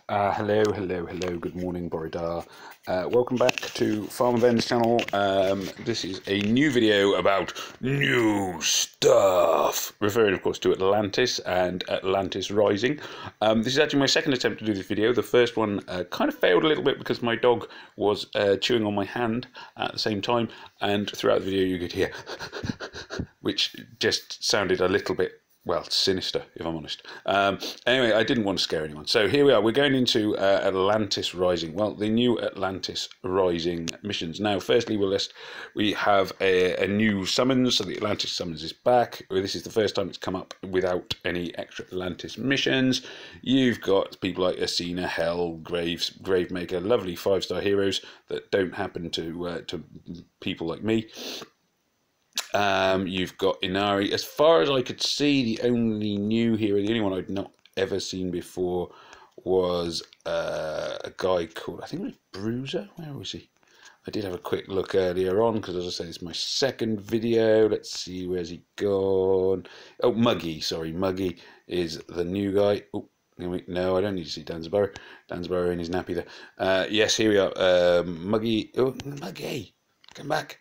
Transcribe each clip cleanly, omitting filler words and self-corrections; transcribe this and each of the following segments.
Hello, good morning, Boridar. Welcome back to Farmer Ben's channel. This is a new video about new stuff, referring of course to Atlantis and Atlantis Rising. This is actually my second attempt to do this video. The first one kind of failed a little bit because my dog was chewing on my hand at the same time, and throughout the video you could hear which just sounded a little bit, well, sinister, if I'm honest. Anyway, I didn't want to scare anyone. So here we are. We're going into Atlantis Rising. Well, the new Atlantis Rising missions. Now, firstly, we have a new summons. So the Atlantis summons is back. This is the first time it's come up without any extra Atlantis missions. You've got people like Athena, Hel, Gravemaker, lovely 5-star heroes that don't happen to people like me. You've got Inari. As far as I could see, the only new hero, the only one I'd not ever seen before, was a guy called, I think it was Bruiser. Where was he? I did have a quick look earlier on because, as I say, it's my second video. Let's see, where's he gone? Oh, Muggy. Sorry, Muggy is the new guy. Oh, no, I don't need to see Dansborough. Dansborough in his nappy there. Yes, here we are. Muggy. Oh, Muggy, come back.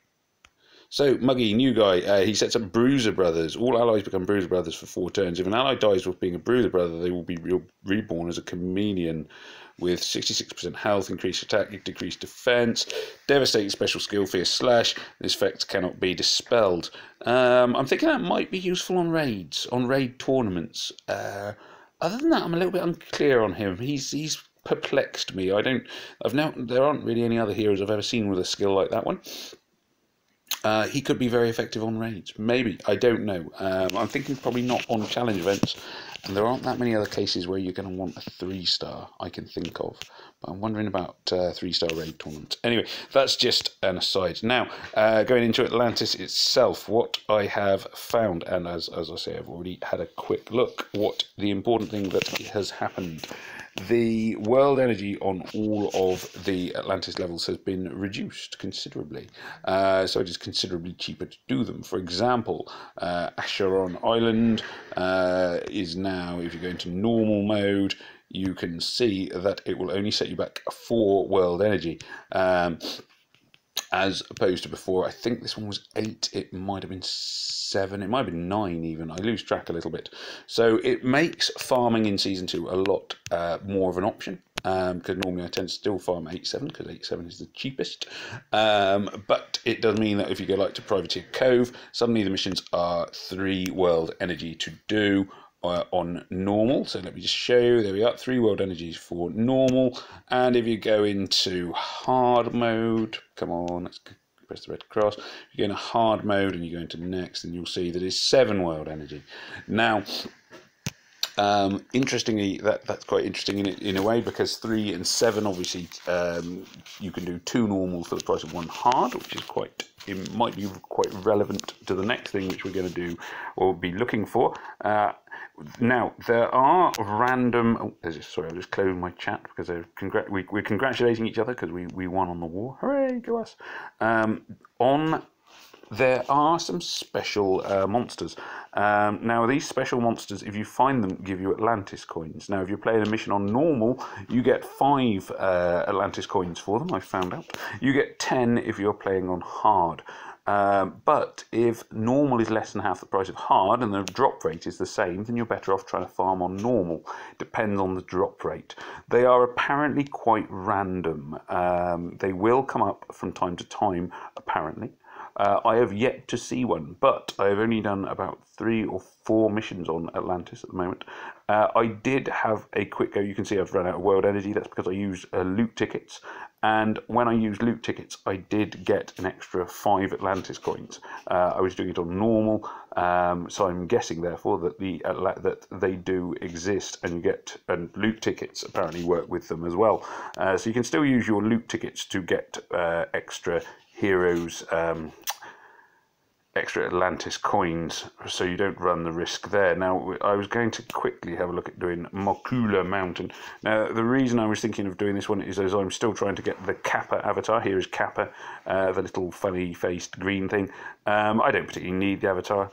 So, Muggy, new guy, he sets up Bruiser Brothers. All allies become Bruiser Brothers for 4 turns. If an ally dies with being a Bruiser Brother, they will be reborn as a chameleon with 66% health, increased attack, decreased defense, devastating special skill, fierce slash. This effect cannot be dispelled. I'm thinking that might be useful on raids, on raid tournaments. Other than that, I'm a little bit unclear on him. He's perplexed me. There aren't really any other heroes I've ever seen with a skill like that one. He could be very effective on raids. Maybe. I don't know. I'm thinking probably not on challenge events. And there aren't that many other cases where you're going to want a 3-star I can think of. But I'm wondering about 3-star raid tournaments. Anyway, that's just an aside. Now, going into Atlantis itself, what I have found, and as I say, I've already had a quick look, what the important thing that has happened. The world energy on all of the Atlantis levels has been reduced considerably, so it is considerably cheaper to do them. For example, ACHERON Island is now, if you go into normal mode, you can see that it will only set you back 4 world energy. As opposed to before, I think this one was 8, it might have been 7, it might have been 9 even, I lose track a little bit. So it makes farming in Season 2 a lot more of an option, because normally I tend to still farm 8-7, because 8-7 is the cheapest. But it does mean that if you go like to Privateer Cove, suddenly the missions are 3 world energy to do, on normal. So let me just show you. There we are, 3 world energies for normal. And if you go into hard mode, come on, let's press the red cross. If you go into hard mode and you go into next, and you'll see that it's 7 world energy. Now, interestingly, that's quite interesting in a way, because 3 and 7 obviously you can do 2 normal for the price of 1 hard, which is it might be quite relevant to the next thing which we're going to do or be looking for. Now, there are random... Oh, sorry, I'll just close my chat because we're congratulating each other because we won on the war. Hooray, go us! There are some special monsters. Now, these special monsters, if you find them, give you Atlantis coins. Now, if you're playing a mission on normal, you get 5 Atlantis coins for them, I found out. You get 10 if you're playing on hard. But if normal is less than half the price of hard and the drop rate is the same, then you're better off trying to farm on normal. Depends on the drop rate. They are apparently quite random. They will come up from time to time, apparently. I have yet to see one, but I have only done about 3 or 4 missions on Atlantis at the moment. I did have a quick go. You can see I've run out of world energy. That's because I used loot tickets. And when I used loot tickets, I did get an extra 5 Atlantis coins. I was doing it on normal, so I'm guessing therefore that that they do exist, and loot tickets apparently work with them as well. So you can still use your loot tickets to get extra heroes. extra Atlantis coins, so you don't run the risk there. Now, I was going to quickly have a look at doing MOKULUA Mountain. Now, the reason I was thinking of doing this one is as I'm still trying to get the Kappa avatar. Here is Kappa, the little funny-faced green thing. I don't particularly need the avatar,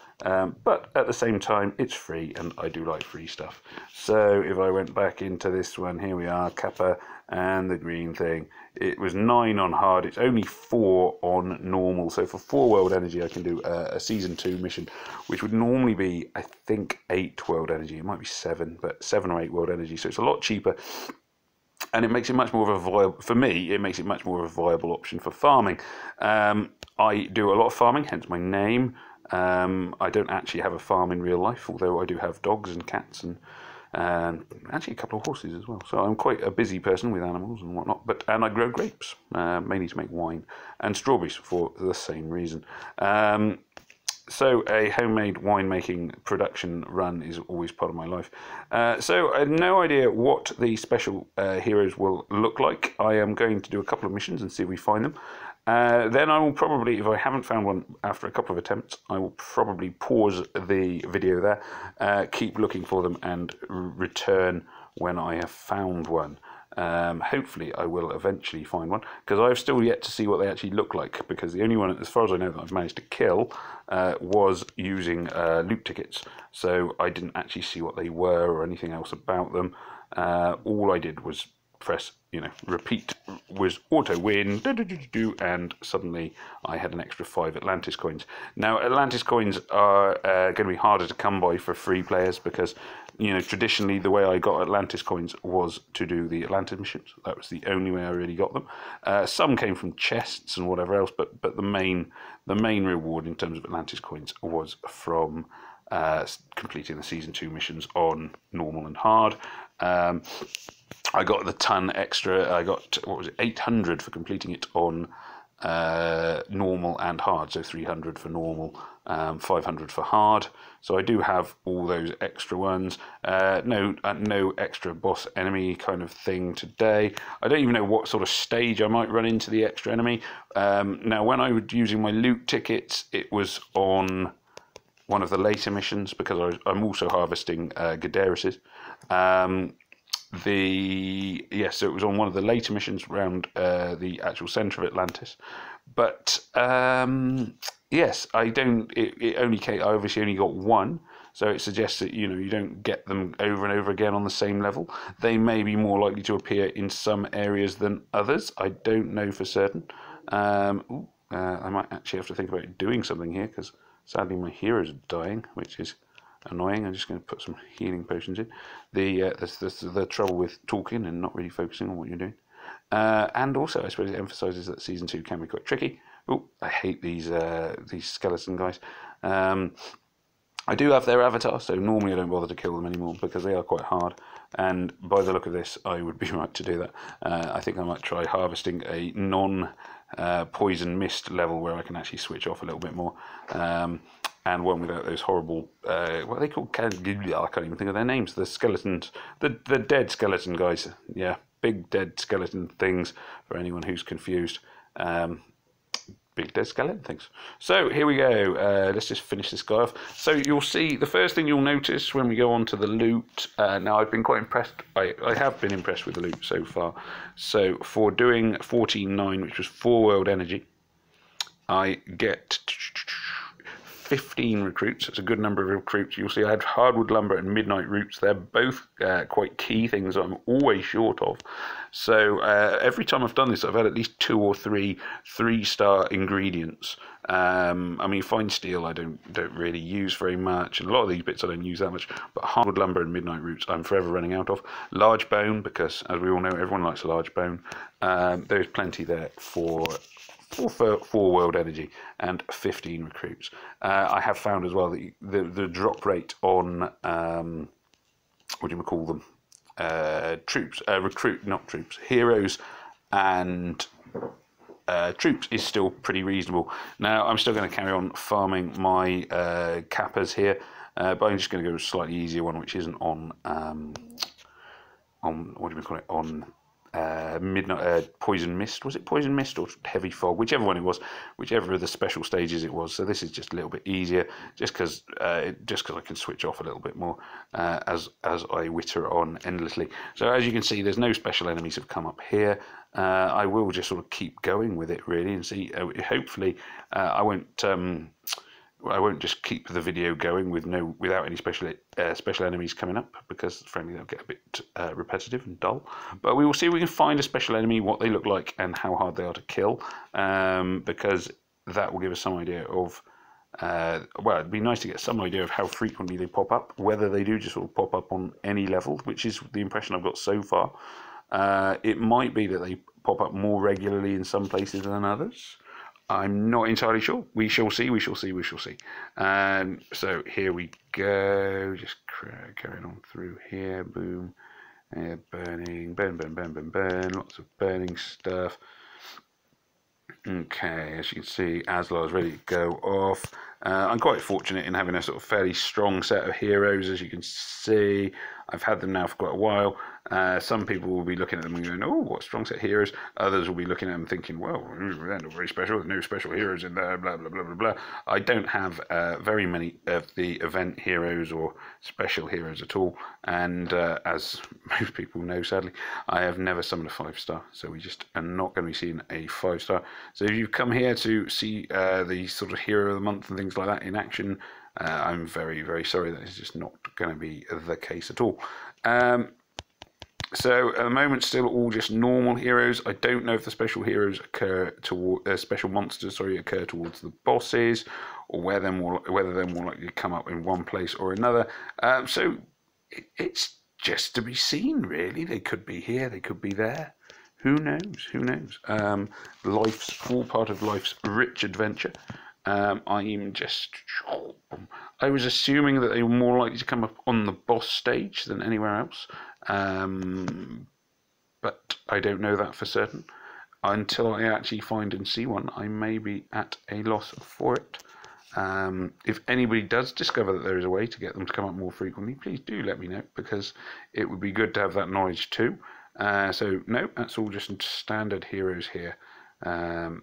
but at the same time, it's free, and I do like free stuff. So if I went back into this one, here we are, Kappa and the green thing. It was 9 on hard, it's only 4 on normal. So for 4 world energy, I can do a season 2 mission, which would normally be, I think, 8 world energy. It might be 7, but 7 or 8 world energy. So it's a lot cheaper. And it makes it much more of a viable, for me, it makes it much more of a viable option for farming. I do a lot of farming, hence my name. I don't actually have a farm in real life, although I do have dogs and cats and actually a couple of horses as well. So I'm quite a busy person with animals and whatnot. And I grow grapes, mainly to make wine, and strawberries for the same reason. So a homemade winemaking production run is always part of my life. So I have no idea what the special heroes will look like. I am going to do a couple of missions and see if we find them. Then I will probably, if I haven't found one after a couple of attempts, I will probably pause the video there, keep looking for them and return when I have found one. Hopefully I will eventually find one, because I've still yet to see what they actually look like, because the only one, as far as I know, that I've managed to kill was using loot tickets, so I didn't actually see what they were or anything else about them. All I did was press, repeat was auto win, and suddenly I had an extra 5 Atlantis coins. Now, Atlantis coins are going to be harder to come by for free players because, traditionally the way I got Atlantis coins was to do the Atlantis missions. That was the only way I really got them. Some came from chests and whatever else, but the main reward in terms of Atlantis coins was from completing the season 2 missions on normal and hard. I got the ton extra. I got, 800 for completing it on normal and hard. So 300 for normal, 500 for hard. So I do have all those extra ones. No extra boss enemy kind of thing today. I don't even know what sort of stage I might run into the extra enemy. Now, when I was using my loot tickets, it was on one of the later missions, because I'm also harvesting Gadarises. So it was on one of the later missions around the actual centre of Atlantis. But yes, I obviously only got one, so it suggests that you don't get them over and over again on the same level. They may be more likely to appear in some areas than others. I don't know for certain. I might actually have to think about doing something here, because sadly my heroes are dying, which is annoying. I'm just going to put some healing potions in. The trouble with talking and not really focusing on what you're doing. And also, I suppose it emphasises that season 2 can be quite tricky. Oh, I hate these skeleton guys. I do have their avatar, so normally I don't bother to kill them anymore because they are quite hard. And by the look of this, I would be right to do that. I think I might try harvesting a non-poison mist level where I can actually switch off a little bit more. And one without those horrible, what are they called? I can't even think of their names. The skeletons, the dead skeleton guys. Yeah, big dead skeleton things, for anyone who's confused. Big dead skeleton things. So here we go. Let's just finish this guy off. So you'll see, the first thing you'll notice when we go on to the loot, now I've been quite impressed. I have been impressed with the loot so far. So for doing 14.9, which was 4 world energy, I get 15 recruits. It's a good number of recruits. You'll see I had hardwood lumber and midnight roots. They're both quite key things I'm always short of. So every time I've done this, I've had at least 2 or 3 3-star ingredients. I mean, fine steel I don't really use very much, and a lot of these bits I don't use that much. But hardwood lumber and midnight roots I'm forever running out of. Large bone, because as we all know, everyone likes a large bone. There's plenty there for 4 world energy and 15 recruits. I have found as well that the drop rate on what do you call them? Heroes and troops is still pretty reasonable. Now I'm still going to carry on farming my Kappas here, but I'm just going to go with a slightly easier one, which isn't on what do we call it, on midnight poison mist. Was it poison mist or heavy fog? Whichever one it was, whichever of the special stages it was. So this is just a little bit easier, just because I can switch off a little bit more as I witter on endlessly. So as you can see, there's no special enemies have come up here. I will just sort of keep going with it really and see. Hopefully, I won't just keep the video going without any special enemies coming up, because frankly they'll get a bit repetitive and dull. But we will see if we can find a special enemy, what they look like, and how hard they are to kill, because that will give us some idea of. Well, it'd be nice to get some idea of how frequently they pop up, whether they do just sort of pop up on any level, which is the impression I've got so far. It might be that they pop up more regularly in some places than others. I'm not entirely sure. We shall see. We shall see. We shall see. So here we go. Just carrying on through here. Boom. Burning. Burn. Lots of burning stuff. Okay, as you can see, Aslar is ready to go off. I'm quite fortunate in having a sort of fairly strong set of heroes, as you can see. I've had them now for quite a while. Some people will be looking at them and going, oh, what a strong set of heroes. Others will be looking at them thinking, well, they're not very special. There's no special heroes in there, blah, blah, blah, blah, blah. I don't have very many of the event heroes or special heroes at all. And as most people know, sadly, I have never summoned a 5-star. So we just are not going to be seeing a 5-star. So if you've come here to see the sort of hero of the month and things like that in action, I'm very, very sorry. That is just not going to be the case at all. So at the moment, still all just normal heroes. I don't know if the special heroes occur toward special monsters. Sorry, occur towards the bosses, or whether they're more likely to come up in one place or another. So it's just to be seen, really. They could be here, they could be there. Who knows? Who knows? Life's all part of life's rich adventure. I was assuming that they were more likely to come up on the boss stage than anywhere else, but I don't know that for certain. Until I actually find and see one, I may be at a loss for it. If anybody does discover that there is a way to get them to come up more frequently, please do let me know, because it would be good to have that knowledge too. So no, that's all just standard heroes here.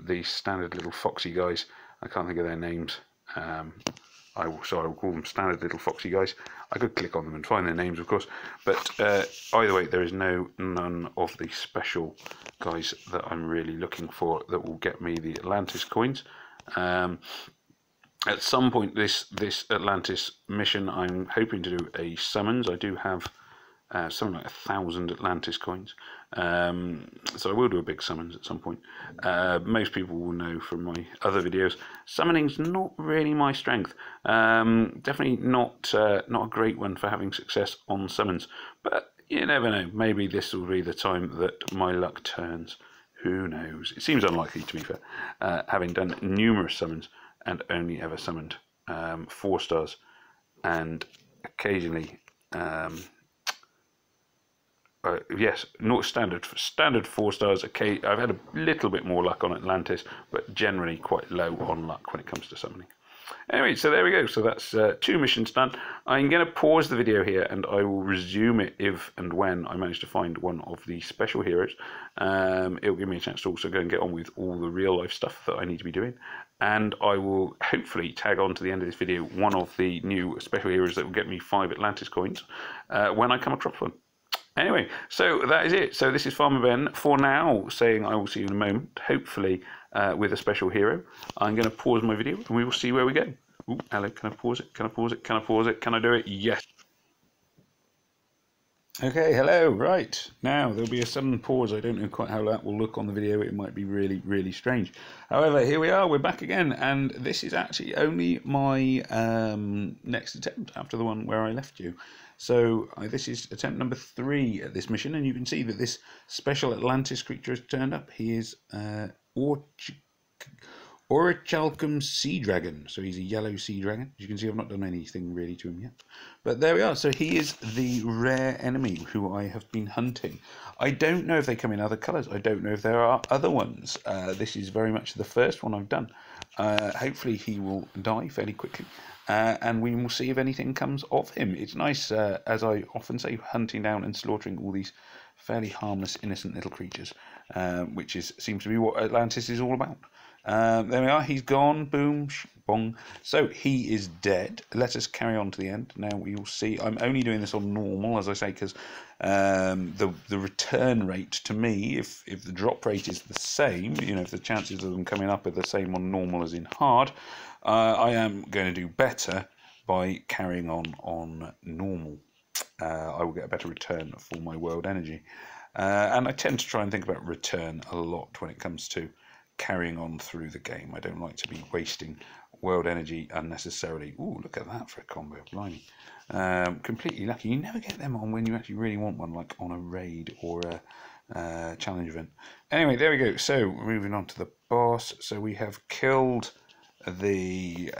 These standard little foxy guys. I can't think of their names. I will call them standard little foxy guys. I could click on them and find their names, of course. But either way, there is none of the special guys that I'm really looking for that will get me the Atlantis coins. At some point this Atlantis mission, I'm hoping to do a summons. I do have something like 1,000 Atlantis coins. So I will do a big summons at some point. Most people will know from my other videos, summoning's not really my strength. Definitely not a great one for having success on summons. But you never know. Maybe this will be the time that my luck turns. Who knows? It seems unlikely, to be fair, having done numerous summons and only ever summoned 4 stars, and occasionally. Yes, not standard 4 stars. Okay, I've had a little bit more luck on Atlantis, but generally quite low on luck when it comes to summoning. Anyway, so there we go. So that's 2 missions done. I'm going to pause the video here, and I will resume it if and when I manage to find one of the special heroes. It will give me a chance to also go and get on with all the real life stuff that I need to be doing. And I will hopefully tag on to the end of this video one of the new special heroes that will get me 5 Atlantis coins when I come across one. Anyway, so that is it. So this is Farmer Ben for now, saying I will see you in a moment, hopefully with a special hero. I'm going to pause my video and we will see where we go. Ooh, hello, can I pause it? Can I pause it? Can I pause it? Can I do it? Yes. Okay, hello. Right, now there'll be a sudden pause. I don't know quite how that will look on the video. It might be really, really strange. However, here we are. We're back again, and this is actually only my next attempt after the one where I left you. So this is attempt number 3 at this mission, and you can see that this special Atlantis creature has turned up. He is orchicalum sea dragon. So he's a yellow sea dragon. As you can see, I've not done anything really to him yet. But there we are. So he is the rare enemy who I have been hunting. I don't know if they come in other colours. I don't know if there are other ones. This is very much the first one I've done. Hopefully he will die fairly quickly. and we will see if anything comes of him. It's nice, as I often say, hunting down and slaughtering all these fairly harmless, innocent little creatures, which seems to be what Atlantis is all about. There we are, he's gone, boom, bong. So he is dead. Let us carry on to the end. Now we will see, I'm only doing this on normal, as I say, because the return rate to me, if the drop rate is the same, you know, if the chances of them coming up are the same on normal as in hard, I am going to do better by carrying on normal. I will get a better return for my world energy. And I tend to try and think about return a lot when it comes to carrying on through the game. I don't like to be wasting world energy unnecessarily. Ooh, look at that for a combo, blimey. Completely lucky. You never get them on when you actually really want one, like on a raid or a challenge event. Anyway, there we go. So moving on to the boss. So we have killed the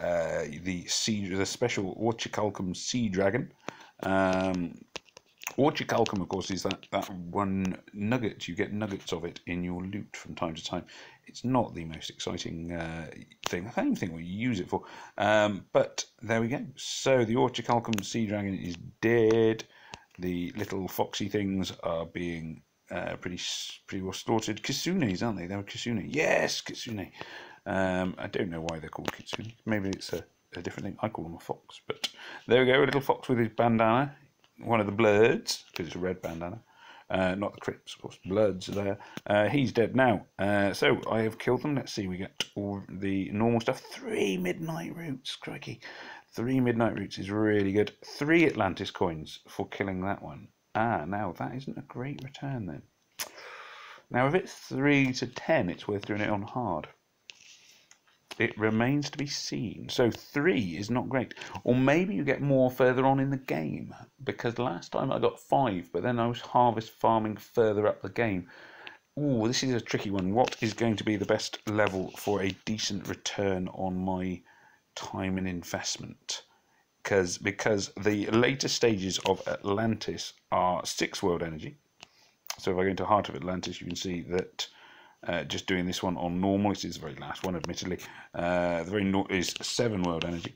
special orchicalum sea dragon. Orchicalum, of course, is that one nugget. You get nuggets of it in your loot from time to time. It's not the most exciting thing. I don't even think what you use it for. But there we go. So the orchicalum sea dragon is dead. The little foxy things are being pretty well slaughtered. Kitsunes, aren't they? They were kitsune. Yes, kitsune. I don't know why they're called kitsune. Maybe it's a different thing. I call them a fox. But there we go. A little fox with his bandana. One of the Bloods, because it's a red bandana, not the Crips, of course. Bloods there. He's dead now. So I have killed them. Let's see. We get all the normal stuff. 3 midnight roots, crikey. 3 midnight roots is really good. 3 Atlantis coins for killing that one. Now that isn't a great return then. Now if it's 3 to 10, it's worth doing it on hard. It remains to be seen. So 3 is not great. Or maybe you get more further on in the game. Because last time I got 5, but then I was harvest farming further up the game. Ooh, this is a tricky one. What is going to be the best level for a decent return on my time and investment? Because the later stages of Atlantis are 6 world energy. So if I go into Heart of Atlantis, you can see that just doing this one on normal, it is the very last one, admittedly. The very is 7 world energy.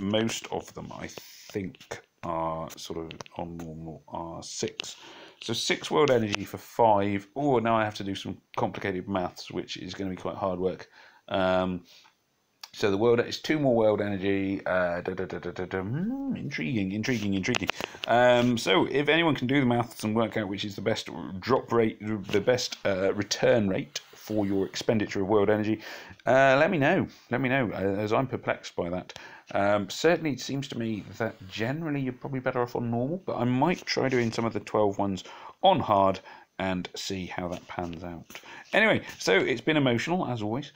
Most of them, I think, are sort of on normal are 6. So 6 world energy for 5. Oh, now I have to do some complicated maths, which is going to be quite hard work. So the world is 2 more world energy. Intriguing. So if anyone can do the maths and work out which is the best drop rate, the best return rate for your expenditure of world energy, let me know. As I'm perplexed by that. Certainly, it seems to me that generally you're probably better off on normal, but I might try doing some of the 12 ones on hard and see how that pans out. Anyway, so it's been emotional as always.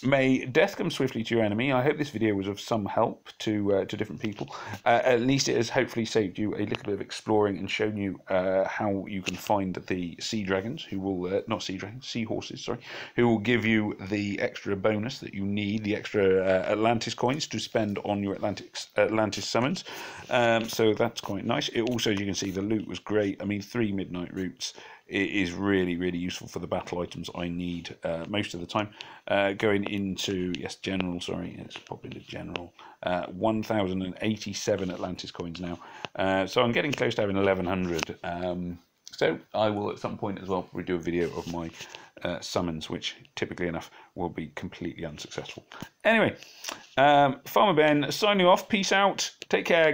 May death come swiftly to your enemy. I hope this video was of some help to different people. At least it has hopefully saved you a little bit of exploring and shown you how you can find the sea dragons, who will not sea dragons, seahorses, sorry, who will give you the extra bonus that you need, the extra Atlantis coins to spend on your Atlantis summons. So that's quite nice. It also, as you can see, the loot was great. I mean, 3 midnight roots. It is really useful for the battle items I need most of the time. Going into, yes, general, sorry, it's probably the general. 1,087 Atlantis coins now. So I'm getting close to having 1,100. So I will at some point as well redo a video of my summons, which typically enough will be completely unsuccessful. Anyway, Farmer Ben signing off. Peace out. Take care.